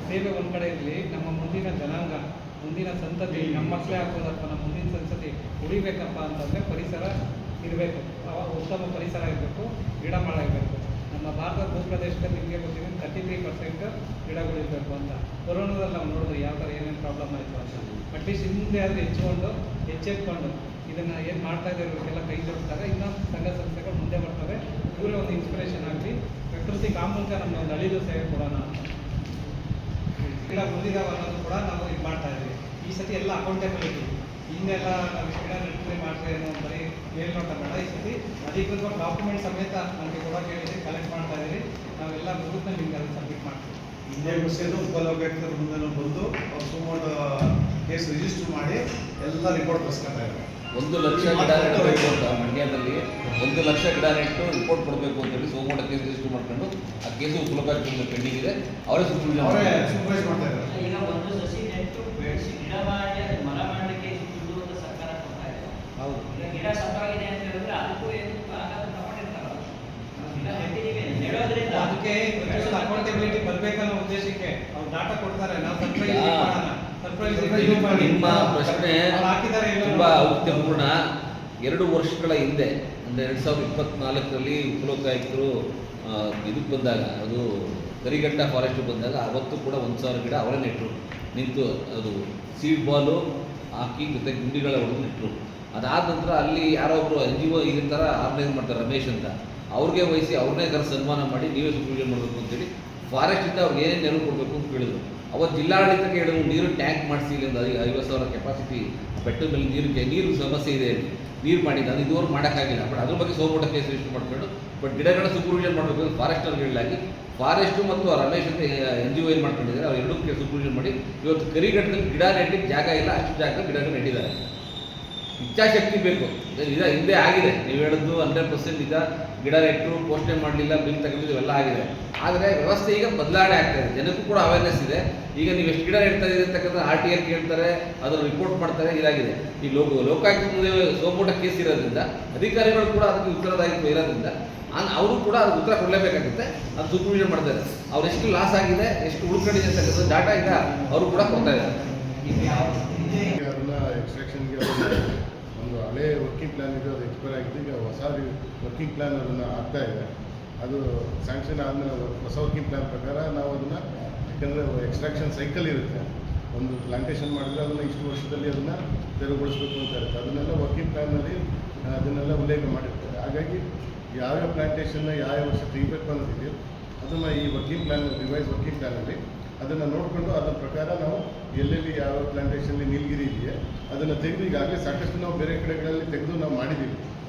ಸೇವೆ ಒಂದ್ ಕಡೆ ಇರಲಿ, ನಮ್ಮ ಮುಂದಿನ ಜನಾಂಗ, ಮುಂದಿನ ಸಂತತಿ, ನಮ್ಮ ಮಕ್ಕಳೇ ಆಗ್ಬೋದು ಅಥವಾ ನಮ್ಮ ಮುಂದಿನ ಸಂತತಿ ಉಳಿಬೇಕಪ್ಪ ಅಂತಂದ್ರೆ ಪರಿಸರ ಇರಬೇಕು. ಉತ್ತಮ ಪರಿಸರ ಇರಬೇಕು, ಗಿಡ ಮರ ಇರಬೇಕು. ನಮ್ಮ ಭಾರತ ಭೂಪ್ರದೇಶದಲ್ಲಿ ನಿಮಗೆ ಗೊತ್ತಿದೆ 33% ಗಿಡಗಳಿರಬೇಕು ಅಂತ. ಕೊರೋನಾದಲ್ಲಿ ನಾವು ನೋಡಿದ್ವಿ ಯಾವ ಥರ ಏನೇನು ಪ್ರಾಬ್ಲಮ್ ಆಯಿತು ಅಂತ. ಅಟ್ಲೀಸ್ಟ್ ಹಿಂದೆ ಆದರೂ ಎಚ್ಚೆತ್ಕೊಂಡು ಇದನ್ನು ಏನು ಮಾಡ್ತಾ ಇದ್ದಾರೆ ಇವರಿಗೆಲ್ಲ ಕೈ ಜೋಡಿಸಿದಾಗ ಇನ್ನೂ ಸಂಘ ಸಂಸ್ಥೆಗಳು ಮುಂದೆ ಬರ್ತವೆ. ಇವರೇ ಒಂದು ಇನ್ಸ್ಪಿರೇಷನ್ ಆಗಲಿ, ಪ್ರಕೃತಿ ಆ ಮೂಲಕ ನಮ್ಮ ಒಂದು ಅಳಿದು ಸೇವೆ ಕೊಡೋಣ ಅಂತ. ಗಿಡ ಮುಂದಿದಾವೆ ಅನ್ನೋದು ಕೂಡ ನಾವು ಇದು ಮಾಡ್ತಾ ಇದ್ದೀವಿ. ಈ ಸತಿ ಎಲ್ಲ ಅಕೌಂಟೆಬಿಲಿಟಿ. ಹಿಂದೆಲ್ಲ ನಾವು ಗಿಡ ನೆಟ್ಟರೆ ಮಾಡ್ತಾ ಏನೋ ಬರೀ ಮೇಲ್ನೋಟ ಬೇಡ, ಈ ಸತಿ ಅಧಿಕೃತವಾಗಿ ಡಾಕ್ಯುಮೆಂಟ್ ಸಮೇತ ನಮಗೆ ಕೊಡೋಕೆ ಹೇಳಿದ್ವಿ, ಕಲೆಕ್ಟ್ ಮಾಡ್ತಾ ಇದ್ದೀವಿ. ನಾವೆಲ್ಲ ಮುಗಿದ ನಿಮ್ಗೆ ಅದನ್ನು ಸಬ್ಮಿಟ್ ಮಾಡ್ತೀವಿ. ಹಿಂದೆ ಮುಗಿಸಿದ್ದು ಉಪಲೋಕಾಯುಕ್ತರ ಮುಂದೆ ಬಂದು ಅವ್ರು ಸುಮಾರು ಕೇಸ್ ರಿಜಿಸ್ಟರ್ ಮಾಡಿ ಎಲ್ಲ ರಿಪೋರ್ಟ್ ತರಿಸ್ಕೊತಾ ಇದ್ದಾರೆ. 1 ಲಕ್ಷ ಗಿಡ ನೆಡಬೇಕು ಅಂತ ಮಂಡ್ಯದಲ್ಲಿ 1 ಲಕ್ಷ ಗಿಡ ನೆಟ್ಟು ರಿಪೋರ್ಟ್ ಕೊಡಬೇಕು ಅಂತೇಳಿ ಸೋಮವಾರ ಕೇಸ್ ರಿಜಿಸ್ಟರ್ ಮಾಡ್ಕೊಂಡು ಆ ಕೇಸು ಉಪಲೋಕಾಯುಕ್ತ ಪೆಂಡಿಂಗ್ ಇದೆ. ಅವರೇ ಸೂಪರ್ವೈಸ್ ಮಾಡ್ತಾ ಇದ್ದಾರೆ. ಈಗ ಒಂದು ಸಸಿ ನೆಟ್ಟು ಬೆಳೆಸಿ ಗಿಡ ಮಾಡಿ ಅದು ಮರ ಮಾಡಲಿಕ್ಕೆ ದುಡ್ಡು ಅಂತ ಸರ್ಕಾರ ಕೊಡ್ತಾ ಇದೆ. ಹೌದು. ಈಗ ಗಿಡ ಸತ್ತವಾಗಿದೆ ಅಂತ ಹೇಳಿದ್ರೆ ಅದಕ್ಕೂ ಏನು ತಗೊಂಡಿರ್ತಾರಲ್ಲ, ಗಿಡ ನೆಟ್ಟಿದ್ದೀವಿ ನೆಡೋದ್ರಿಂದ ಅದಕ್ಕೆ ಅಕೌಂಟೆಬಿಲಿಟಿ ಬರಬೇಕನ್ನೋ ಉದ್ದೇಶಕ್ಕೆ ಅವ್ರು ಡಾಟಾ ಕೊಡ್ತಾರೆ. ನಾವು ಸರ್ಪ್ರೈಸ್ ಮಾಡೋಣ, ಸರ್ಪ್ರೈಸ್ ನಿಮ್ಮ ಪ್ರಶ್ನೆ ತುಂಬಾ ಔಚಿತ್ಯಪೂರ್ಣ. 2 ವರ್ಷಗಳ ಹಿಂದೆ ಅಂದರೆ 2024ರಲ್ಲಿ ಉಪಲೋಕಾಯುಕ್ತರು ಇದಕ್ಕೆ ಬಂದಾಗ, ಅದು ಕರಿಘಟ್ಟ ಫಾರೆಸ್ಟ್ ಬಂದಾಗ ಅವತ್ತು ಕೂಡ 1000 ಗಿಡ ಅವರೇ ನೆಟ್ಟರು. ನಿಂತು ಅದು ಸೀಡ್ ಬಾಲು ಹಾಕಿ ಜೊತೆ ಗುಂಡಿಗಳ ಹೊಡೆದು ನೆಟ್ಟರು. ಅದಾದ ನಂತರ ಅಲ್ಲಿ ಯಾರೋ ಒಬ್ಬರು NGO ಈ ಥರ ಆರ್ಗನೈಸ್ ಮಾಡ್ತಾರೆ, ರಮೇಶ್ ಅಂತ, ಅವ್ರಿಗೆ ವಹಿಸಿ ಅವ್ರನ್ನೇ ಸನ್ಮಾನ ಮಾಡಿ ನೀವೇ ಸೂಪರ್ವಿಷನ್ ಮಾಡಬೇಕು ಅಂತೇಳಿ ಫಾರೆಸ್ಟಿಂದ ಅವ್ರಿಗೆ ಏನೇನು ನೆರವು ಕೊಡಬೇಕು ಅಂತ ಕೇಳಿದ್ರು. ಅವತ್ತು ಜಿಲ್ಲಾಡಳಿತಕ್ಕೆ ಹೇಳಿದ್ರು, ನೀರು ಟ್ಯಾಂಕ್ ಮಾಡಿಸಿ, ಇಲ್ಲಿಂದ 50,000 ಕೆಪಾಸಿಟಿ ಬೆಟ್ಟದ ಮೇಲೆ ನೀರು ಸಮಸ್ಯೆ ಇದೆ, ನೀರು ಮಾಡಿದ್ದು ಅದು ಇದುವರೆಗೂ ಮಾಡೋಕ್ಕಾಗಿಲ್ಲ. ಬಟ್ ಅದ್ರ ಬಗ್ಗೆ ಸೋಮೋಟ ಕೇಸ್ ರಿಜಿಸ್ಟರ್ ಮಾಡ್ಕೊಂಡು ಬಟ್ ಗಿಡಗಳ ಸೂಪರ್ವಿಷನ್ ಮಾಡಬೇಕು ಅಂತ ಫಾರೆಸ್ಟರ್ಗೆ ಹೇಳಲಾಗಿ ಫಾರೆಸ್ಟು ಮತ್ತು ರಮೇಶ್ ಅಂತ NGO ಏನು ಮಾಡ್ಕೊಂಡಿದ್ದಾರೆ, ಅವ್ರು ಎರಡೂ ಸೂಪರ್ವಿಷನ್ ಮಾಡಿ ಇವತ್ತು ಕರಿಘಟ್ಟದಲ್ಲಿ ಗಿಡ ನೆಡಲಿಕ್ಕೆ ಜಾಗ ಇಲ್ಲ, ಅಷ್ಟು ಜಾಗ ಗಿಡಗಳು ನೆಟ್ಟಿದ್ದಾರೆ. ಇಚ್ಛಾಶಕ್ತಿ ಬೇಕು. ಈಗ ಹಿಂದೆ ಆಗಿದೆ, ನೀವು ಹೇಳಿದ್ದು 100% ಈಗ ಗಿಡ ನೆಟ್ಟರು, ಪೋಷಣೆ ಮಾಡಲಿಲ್ಲ, ಬಿಲ್ ತಗೊಂಡಿದ್ದು ಇವೆಲ್ಲ ಆಗಿದೆ. ಆದರೆ ವ್ಯವಸ್ಥೆ ಈಗ ಬದಲಾವಣೆ ಆಗ್ತಾ ಇದೆ, ಜನಕ್ಕೂ ಕೂಡ ಅವೇರ್ನೆಸ್ ಇದೆ. ಈಗ ನೀವು ಎಷ್ಟು ಗಿಡ ನೆಡ್ತಾ ಇದೆ ಅಂತಕ್ಕಂಥ RTI ಕೇಳ್ತಾರೆ, ಅದನ್ನು ರಿಪೋರ್ಟ್ ಮಾಡ್ತಾರೆ, ಇದಾಗಿದೆ. ಈ ಲೋಕಾಯುಕ್ತ ಮುಂದೆ ಸೋಮೋಟ ಕೇಸ್ ಇರೋದ್ರಿಂದ ಅಧಿಕಾರಿಗಳು ಕೂಡ ಅದಕ್ಕೆ ಉತ್ತರದಾಯಿತ್ವ ಇರೋದ್ರಿಂದ ಅವರು ಕೂಡ ಅದಕ್ಕೆ ಉತ್ತರ ಕೊಡಲೇಬೇಕಾಗುತ್ತೆ. ಅದು ಸೂಪರ್ವಿಷನ್ ಮಾಡ್ತಾರೆ. ಅವ್ರು ಎಷ್ಟು ಲಾಸ್ ಆಗಿದೆ, ಎಷ್ಟು ಉಳ್ಕೊಂಡಿದೆ ಅಂತಕ್ಕಂಥ ಡಾಟಾ ಈಗ ಅವರು ಕೂಡ ಕೊಡ್ತಾ ಇದ್ದಾರೆ. ಅದನ್ನ ಎಕ್ಸ್ಟ್ರಾಕ್ಷನ್ಗೆ ಒಂದು ಹಳೆ ವರ್ಕಿಂಗ್ ಪ್ಲ್ಯಾನ್ ಇದೆ, ಅದು ಎಕ್ಸ್ಪೈರ್ ಆಗಿದೆ. ಈಗ ಹೊಸ ವರ್ಕಿಂಗ್ ಪ್ಲ್ಯಾನ್ ಅದನ್ನು ಆಗ್ತಾ ಇದೆ. ಅದು ಸ್ಯಾಂಕ್ಷನ್ ಆದಮೇಲೆ ಹೊಸ ವರ್ಕಿಂಗ್ ಪ್ಲ್ಯಾನ್ ಪ್ರಕಾರ ನಾವು ಅದನ್ನು, ಯಾಕಂದರೆ ಎಕ್ಸ್ಟ್ರಾಕ್ಷನ್ ಸೈಕಲ್ ಇರುತ್ತೆ, ಒಂದು ಪ್ಲಾಂಟೇಷನ್ ಮಾಡಿದ್ರೆ ಅದನ್ನು ಇಷ್ಟು ವರ್ಷದಲ್ಲಿ ಅದನ್ನು ತೆರವುಗೊಳಿಸಬೇಕು ಅಂತ ಇರುತ್ತೆ. ಅದನ್ನೆಲ್ಲ ವರ್ಕಿಂಗ್ ಪ್ಲ್ಯಾನ್ನಲ್ಲಿ ಅದನ್ನೆಲ್ಲ ಉಲ್ಲೇಖ ಮಾಡಿರ್ತಾರೆ. ಹಾಗಾಗಿ ಯಾವ್ಯಾವ ಪ್ಲಾಂಟೇಷನ್ನ ಯಾವ ವರ್ಷ ತೆಗಿಬೇಕು ಅನ್ನೋದಿದೆ, ಅದನ್ನು ಈ ವರ್ಕಿಂಗ್ ಪ್ಲ್ಯಾನ್, ರಿವೈಸ್ ವರ್ಕಿಂಗ್ ಪ್ಲ್ಯಾನಲ್ಲಿ ಅದನ್ನು ನೋಡಿಕೊಂಡು ಅದರ ಪ್ರಕಾರ ನಾವು ಎಲ್ಲೆಲ್ಲಿ ಯಾವ ಪ್ಲಾಂಟೇಷನ್ಲಿ ನೀಲಗಿರಿ ಇದೆಯೇ ಅದನ್ನು ತೆಗೆದು, ಈಗಾಗಲೇ ಸಾಕಷ್ಟು ನಾವು ಬೇರೆ ಕಡೆಗಳಲ್ಲಿ ತೆಗೆದು ನಾವು ಮಾಡಿದ್ದೀವಿ.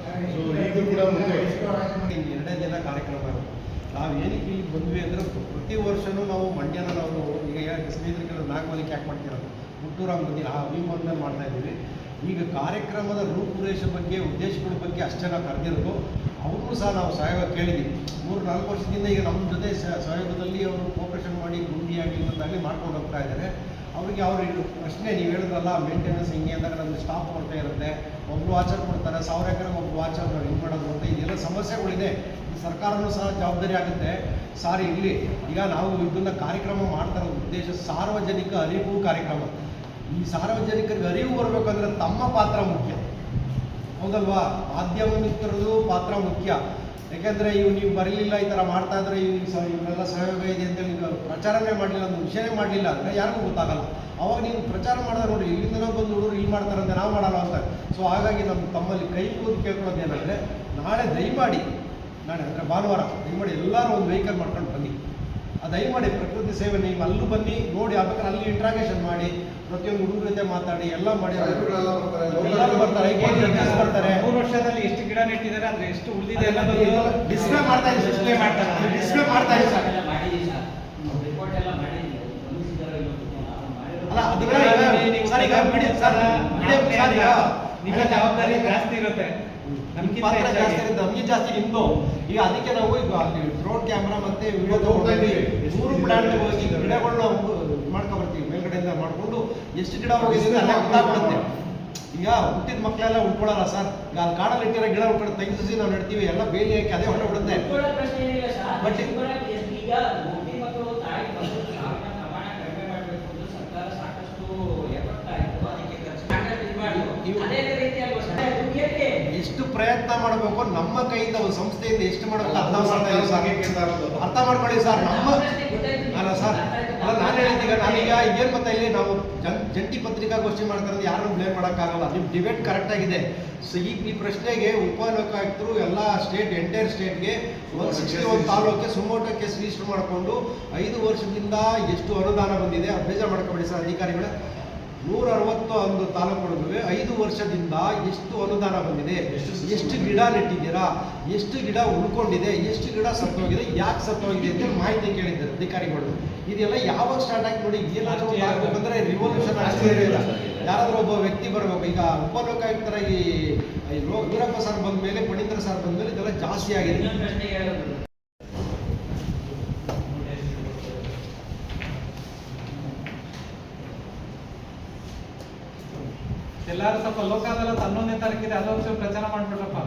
ಸೊ ಈಗಲೂ ಕೂಡ ಮುಂದುವರಿಸಿ 2 ದಿನ ಕಾರ್ಯಕ್ರಮ ಇರುತ್ತೆ. ನಾವು ಏನಕ್ಕೆ ಇಲ್ಲಿ ಬಂದ್ವಿ ಅಂದರೆ ಪ್ರತಿ ವರ್ಷವೂ ನಾವು ಮಂಡ್ಯನ ನಾವು ಈಗ ಸ್ನೇಹಿತರಿಗೆ ನಾಗಮಲಿಕ್ಕೆ ಯಾಕೆ ಮಾಡ್ತಿರೋದು, ಹುಟ್ಟೂರಾಗ ಬಂದಿಲ್ಲ, ಆ ಅಭಿಮಾನದಲ್ಲಿ ಮಾಡ್ತಾ ಇದ್ದೀವಿ. ಈಗ ಕಾರ್ಯಕ್ರಮದ ರೂಪುರೇಷೆ ಬಗ್ಗೆ, ಉದ್ದೇಶಗಳ ಬಗ್ಗೆ ಅಷ್ಟೇ ನಾವು ಕರೆದಿರೋದು. ಅವ್ರಿಗೂ ಸಹ ನಾವು ಸಹಯೋಗ ಕೇಳಿದ್ವಿ. 3-4 ವರ್ಷದಿಂದ ಈಗ ನಮ್ಮ ಜೊತೆ ಸಹಯೋಗದಲ್ಲಿ ಅವರು ಕೋಪರೇಷನ್ ಮಾಡಿ ಗುಂಡಿಯಾಗಿ ಇನ್ನೊಂದಾಗಲಿ ಮಾಡ್ಕೊಂಡು ಹೋಗ್ತಾ ಇದ್ದಾರೆ. ಅವರಿಗೆ ಅವ್ರಿಗೆ ಪ್ರಶ್ನೆ ನೀವು ಹೇಳಿದ್ರಲ್ಲ, ಮೇಂಟೆನೆನ್ಸ್ ಹಿಂಗೆ ಅಂದಾಗ ನಮಗೆ ಸ್ಟಾಪ್ ಕೊಡ್ತಾ ಇರುತ್ತೆ, ಒಬ್ಬರು ವಾಚರ್ ಕೊಡ್ತಾರೆ, 1000 ಎಕರೆಗೆ ಒಬ್ಬರು ವಾಚರ್ ನಾವು ಹಿಂಗೆ ಮಾಡೋದು ಅಂತ ಇದೆಲ್ಲ ಸಮಸ್ಯೆಗಳಿದೆ. ಈ ಸರ್ಕಾರನೂ ಸಹ ಜವಾಬ್ದಾರಿ ಆಗುತ್ತೆ. ಸಾರಿ ಇಲ್ಲಿ ಈಗ ನಾವು ಇದನ್ನು ಕಾರ್ಯಕ್ರಮ ಮಾಡ್ತಾ ಇರೋ ಉದ್ದೇಶ ಸಾರ್ವಜನಿಕ ಅರಿವು ಕಾರ್ಯಕ್ರಮ. ಈ ಸಾರ್ವಜನಿಕರಿಗೆ ಅರಿವು ಬರಬೇಕಂದ್ರೆ ತಮ್ಮ ಪಾತ್ರ ಮುಖ್ಯ, ಹೌದಲ್ವಾ? ಮಾಧ್ಯಮ ಮಿತ್ರರದು ಪಾತ್ರ ಮುಖ್ಯ. ಯಾಕೆಂದರೆ ನೀವು ಬರಲಿಲ್ಲ, ಈ ಥರ ಮಾಡ್ತಾ ಇದ್ರೆ ಇವರೆಲ್ಲ ಸಹಯೋಗ ಇದೆ ಅಂತೇಳಿ ನೀವು ಪ್ರಚಾರನೇ ಮಾಡಲಿಲ್ಲ, ಒಂದು ವಿಷಯನೇ ಮಾಡಲಿಲ್ಲ ಅಂದರೆ ಯಾರಿಗೂ ಗೊತ್ತಾಗಲ್ಲ. ಅವಾಗ ನೀವು ಪ್ರಚಾರ ಮಾಡಿದ್ರೆ ನೋಡಿ, ಇಲ್ಲಿಂದ ಬಂದು ಹುಡುಗರು ಇಲ್ಲಿ ಮಾಡ್ತಾರಂತೆ, ನಾವು ಮಾಡಲ್ಲ ಅಂತ. ಸೊ ಹಾಗಾಗಿ ತಮ್ಮಲ್ಲಿ ಕೈ ಕೂದು ಕೇಳ್ಕೊಳ್ಳೋದು ಏನಂದರೆ, ನಾಳೆ ದಯಮಾಡಿ, ನಾಳೆ ಅಂದರೆ ಭಾನುವಾರ ದಯಮಾಡಿ ಎಲ್ಲರೂ ಒಂದು ವೆಹಿಕಲ್ ಮಾಡ್ಕೊಂಡು ಬನ್ನಿ. ದಯಮಾಡಿ ಪ್ರಕೃತಿ ಸೇವೆ ನೀವು ಅಲ್ಲೂ ಬನ್ನಿ ನೋಡಿ, ಆಗ್ಬೇಕಾದ್ರೆ ಅಲ್ಲಿ ಇಂಟ್ರಾಗೇಷನ್ ಮಾಡಿ, ಪ್ರತಿಯೊಂದು ಹುಡುಗರ ಜೊತೆ ಮಾತಾಡಿ, ಎಲ್ಲ ಮಾಡಿ. ಎಲ್ಲರೂ ಬರ್ತಾರೆ, ಜಡ್ಜಸ್ ಬರ್ತಾರೆ. 3 ವರ್ಷದಲ್ಲಿ ಎಷ್ಟು ಗಿಡ ನೆಟ್ಟಿದ್ದಾರೆ, ಅಂದ್ರೆ ಎಷ್ಟು ಉಳಿದಿದೆ ಎಲ್ಲ ಡಿಸ್ಪ್ಲೇ ಮಾಡ್ತಾ ಇದ್ದೀವಿ, ಡಿಸ್ಪ್ಲೇ ಮಾಡ್ತಾ ಇದ್ದೀವಿ ಸರ್. ರಿಪೋರ್ಟ್ ಎಲ್ಲ ಮಾಡಿದ್ದೀವಿ. ಅಲ್ಲ ಅದನ್ನ ಸರ್ ಈಗ ಬಿಡಿ ಸರ್, ನಿಮ್ಮ ಜವಾಬ್ದಾರಿ ಜಾಸ್ತಿ ಇರುತ್ತೆ, ನಮ್ಗೆ ಪಾತ್ರ ಜಾಸ್ತಿ ಇರುತ್ತೆ, ನಮ್ಗೆ ಜಾಸ್ತಿ ನಿಮ್ದು. ಈಗ ಅದಕ್ಕೆ ನಾವು ಈಗ ಅಲ್ಲಿ ಡ್ರೋನ್ ಕ್ಯಾಮ್ರಾ ಮತ್ತೆ ವಿಡಿಯೋ ತಗೊಂಡು 3 ಪ್ಲಾಂಟ್ ಹೋಗಿ ಗಿಡಗಳನ್ನ ಮಾಡ್ಕೊಬರ್ತೀವಿ, ಮೇಲ್ಗಡೆಯಿಂದ ಮಾಡಿಕೊಂಡು ಎಷ್ಟು ಗಿಡ ಹೋಗಿದೆ ಅಲ್ಲೇ ಗೊತ್ತಾಗ್ಬಿಡುತ್ತೆ. ಈಗ ಹುಟ್ಟಿದ ಮಕ್ಕಳೆಲ್ಲ ಉಳ್ಕೊಳ್ಳಲ್ಲ ಸರ್. ಈಗ ಅಲ್ಲಿ ಕಾಡಲ್ಲಿ ಇಟ್ಟಿರೋ ಗಿಡ ಉಳ್ಕೊಂಡು ತೆಗೆಸಿ ನಾವು ನೆಡ್ತೀವಿ, ಎಲ್ಲ ಬೇಲಿ ಹಾಕಿ ಅದೇ ಹೊರಟು ಬಿಡುತ್ತೆ. ಪ್ರಶ್ನೆ ಏನಿಲ್ಲ ಸರ್, ಬಟ್ ಈಗ ಹುಟ್ಟಿ ಮಕ್ಕಳು ತಾಯಿ ಮಕ್ಕಳು ಸಾವಿನ ಪ್ರಮಾಣ ಕಡಿಮೆ ಮಾಡಬೇಕು ಅಂತ ಸರ್ಕಾರ ಸಾಕಷ್ಟು ಎಫರ್ಟ್ ಆಯಿತು, ಅದಕ್ಕೆ ಸಾಕಷ್ಟು ಇದು ಮಾಡಿದ್ರು. ಅದೇ ರೀತಿ ಅಲ್ವಾ ಸರ್, ಎಷ್ಟು ಪ್ರಯತ್ನ ಮಾಡಬೇಕು, ನಮ್ಮ ಕೈಯಿಂದ ಒಂದು ಸಂಸ್ಥೆಯಿಂದ ಎಷ್ಟು ಮಾಡಬೇಕು ಅರ್ಥ ಮಾಡ್ತಾ ಇದ್ದೀವಿ ಸರ್. ಅರ್ಥ ಮಾಡ್ಕೊಳ್ಳಿ ಸರ್. ನಮ್ಮ ಅಲ್ಲ ಸರ್, ಅಲ್ಲ ನಾನು ಹೇಳಿದ್ದೀಗ ನಾನೀಗ ಏನು ಗೊತ್ತಾ, ಇಲ್ಲಿ ನಾವು ಜಂಟಿ ಪತ್ರಿಕಾಗೋಷ್ಠಿ ಮಾಡ್ತಾರೆ, ಯಾರನ್ನು ಬ್ಲೇಮ್ ಮಾಡೋಕ್ಕಾಗಲ್ಲ. ನಿಮ್ಮ ಡಿಬೇಟ್ ಕರೆಕ್ಟಾಗಿದೆ. ಸೊ ಈ ಪ್ರಶ್ನೆಗೆ ಉಪಲೋಕಾಯುಕ್ತರು ಎಲ್ಲ ಎಂಟೈರ್ ಸ್ಟೇಟ್ಗೆ 161 ತಾಲೂಕಿಗೆ ಸುಮೋಟೋ ಕೇಸ್ ರಿಜಿಸ್ಟರ್ ಮಾಡಿಕೊಂಡು 5 ವರ್ಷದಿಂದ ಎಷ್ಟು ಅನುದಾನ ಬಂದಿದೆ ಅದು ಬೇಜಾರು ಮಾಡ್ಕೊಬೇಡಿ ಸರ್ ಅಧಿಕಾರಿಗಳೇ. 161 ತಾಲೂಕುಗಳಿಗೆ 5 ವರ್ಷದಿಂದ ಎಷ್ಟು ಅನುದಾನ ಬಂದಿದೆ, ಎಷ್ಟು ಗಿಡ ನೆಟ್ಟಿದ್ದೀರಾ, ಎಷ್ಟು ಗಿಡ ಉಳ್ಕೊಂಡಿದೆ, ಎಷ್ಟು ಗಿಡ ಸತ್ತೋಗಿದೆ, ಯಾಕೆ ಸತ್ತೋಗಿದೆ ಅಂತ ಮಾಹಿತಿ ಕೇಳಿದ್ದಾರೆ ಅಧಿಕಾರಿಗಳು. ಇದೆಲ್ಲ ಯಾವಾಗ ಸ್ಟಾರ್ಟ್ ಆಗಿ ನೋಡಿ, ಏನಾದರೂ ಆಗಬೇಕಂದ್ರೆ ರಿವಲ್ಯೂಷನ್ ಆಗ್ತದೆ. ಯಾರಾದರೂ ಒಬ್ಬ ವ್ಯಕ್ತಿ ಬರಬೇಕು. ಈಗ ಉಪಲೋಕಾಯುಕ್ತರಾಗಿ ವೀರಪ್ಪ ಸರ್ ಬಂದ ಮೇಲೆ, ಪಣೀಂದ್ರ ಸರ್ ಬಂದ ಮೇಲೆ ಇದೆಲ್ಲ ಜಾಸ್ತಿ ಆಗಿದೆ. ಇನ್ನೊಂದು ಪ್ರಶ್ನೆ ಹೇಳೋದು ಎಲ್ಲರೂ ಸ್ವಲ್ಪ ಲೋಕ ಅದಾಲತ್ 11ನೇ ತಾರೀಕಿದೆ, ಅದೊಂದು ಪ್ರಚಾರ ಮಾಡ್ಬಿಡ್ರಪ್ಪ.